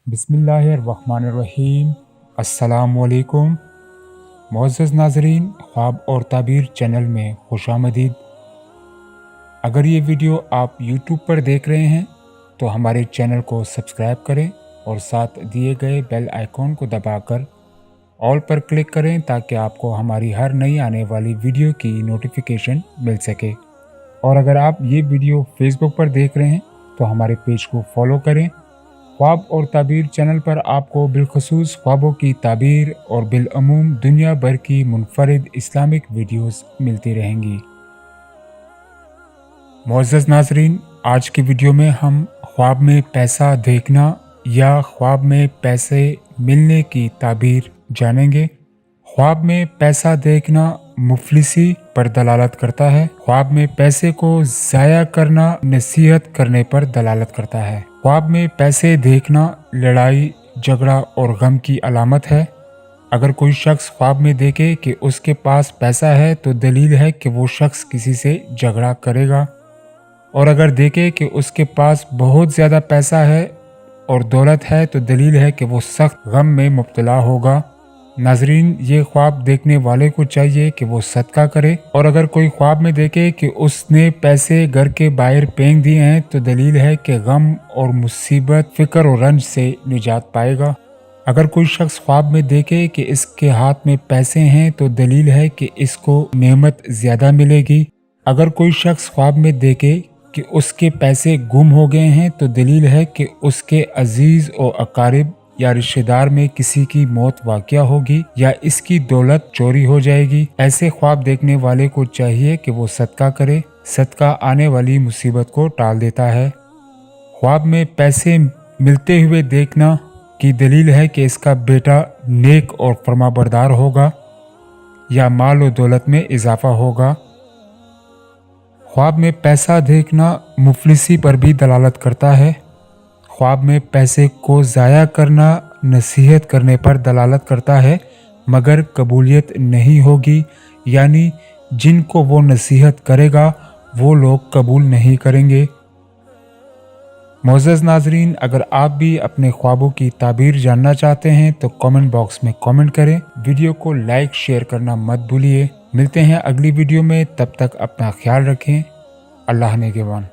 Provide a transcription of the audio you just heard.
बिस्मिल्लाहिर्रहमानिर्रहीम। अस्सलामुअलैकुम। मुअज़्ज़ज़ नाज़रीन, ख्वाब और ताबीर चैनल में खुशामदीद। अगर ये वीडियो आप YouTube पर देख रहे हैं तो हमारे चैनल को सब्सक्राइब करें और साथ दिए गए बेल आइकॉन को दबाकर ऑल पर क्लिक करें ताकि आपको हमारी हर नई आने वाली वीडियो की नोटिफिकेशन मिल सके। और अगर आप ये वीडियो फेसबुक पर देख रहे हैं तो हमारे पेज को फॉलो करें। ख्वाब और ताबीर चैनल पर आपको बिलखसूस ख्वाबों की ताबीर और बिलअमूम दुनिया भर की मुनफरिद इस्लामिक वीडियोस मिलती रहेंगी। मुअज़्ज़ज़ नाज़रीन, आज की वीडियो में हम ख्वाब में पैसा देखना या ख्वाब में पैसे मिलने की ताबीर जानेंगे। ख्वाब में पैसा देखना मुफलिसी पर दलालत करता है। ख्वाब में पैसे को ज़ाया करना नसीहत करने पर दलालत करता है। ख्वाब में पैसे देखना लड़ाई झगड़ा और गम की अलामत है। अगर कोई शख्स ख्वाब में देखे कि उसके पास पैसा है तो दलील है कि वो शख्स किसी से झगड़ा करेगा, और अगर देखे कि उसके पास बहुत ज़्यादा पैसा है और दौलत है तो दलील है कि वो सख्त गम में मुब्तला होगा। नाजरीन, ये ख्वाब देखने वाले को चाहिए कि वो सदका करे, और अगर कोई ख्वाब में देखे कि उसने पैसे घर के बाहर फेंक दिए हैं तो दलील है कि गम और मुसीबत फिक्र और रंज से निजात पाएगा। अगर कोई शख्स ख्वाब में देखे कि इसके हाथ में पैसे हैं तो दलील है कि इसको नेमत ज़्यादा मिलेगी। अगर कोई शख्स ख्वाब में देखे कि उसके पैसे गुम हो गए हैं तो दलील है कि उसके अजीज और अकारिब या रिश्तेदार में किसी की मौत वाक़या होगी या इसकी दौलत चोरी हो जाएगी। ऐसे ख्वाब देखने वाले को चाहिए कि वो सदका करे। सदका आने वाली मुसीबत को टाल देता है। ख्वाब में पैसे मिलते हुए देखना की दलील है कि इसका बेटा नेक और फरमाबरदार होगा या माल और दौलत में इजाफा होगा। ख्वाब में पैसा देखना मुफलिसी पर भी दलालत करता है। ख्वाब में पैसे को ज़ाया करना नसीहत करने पर दलालत करता है मगर कबूलियत नहीं होगी, यानी जिनको वो नसीहत करेगा वो लोग कबूल नहीं करेंगे। मुअज़्ज़ज़ नाज़रीन, अगर आप भी अपने ख्वाबों की ताबीर जानना चाहते हैं तो कमेंट बॉक्स में कमेंट करें। वीडियो को लाइक शेयर करना मत भूलिए। मिलते हैं अगली वीडियो में, तब तक अपना ख्याल रखें। अल्लाह नेगेबान।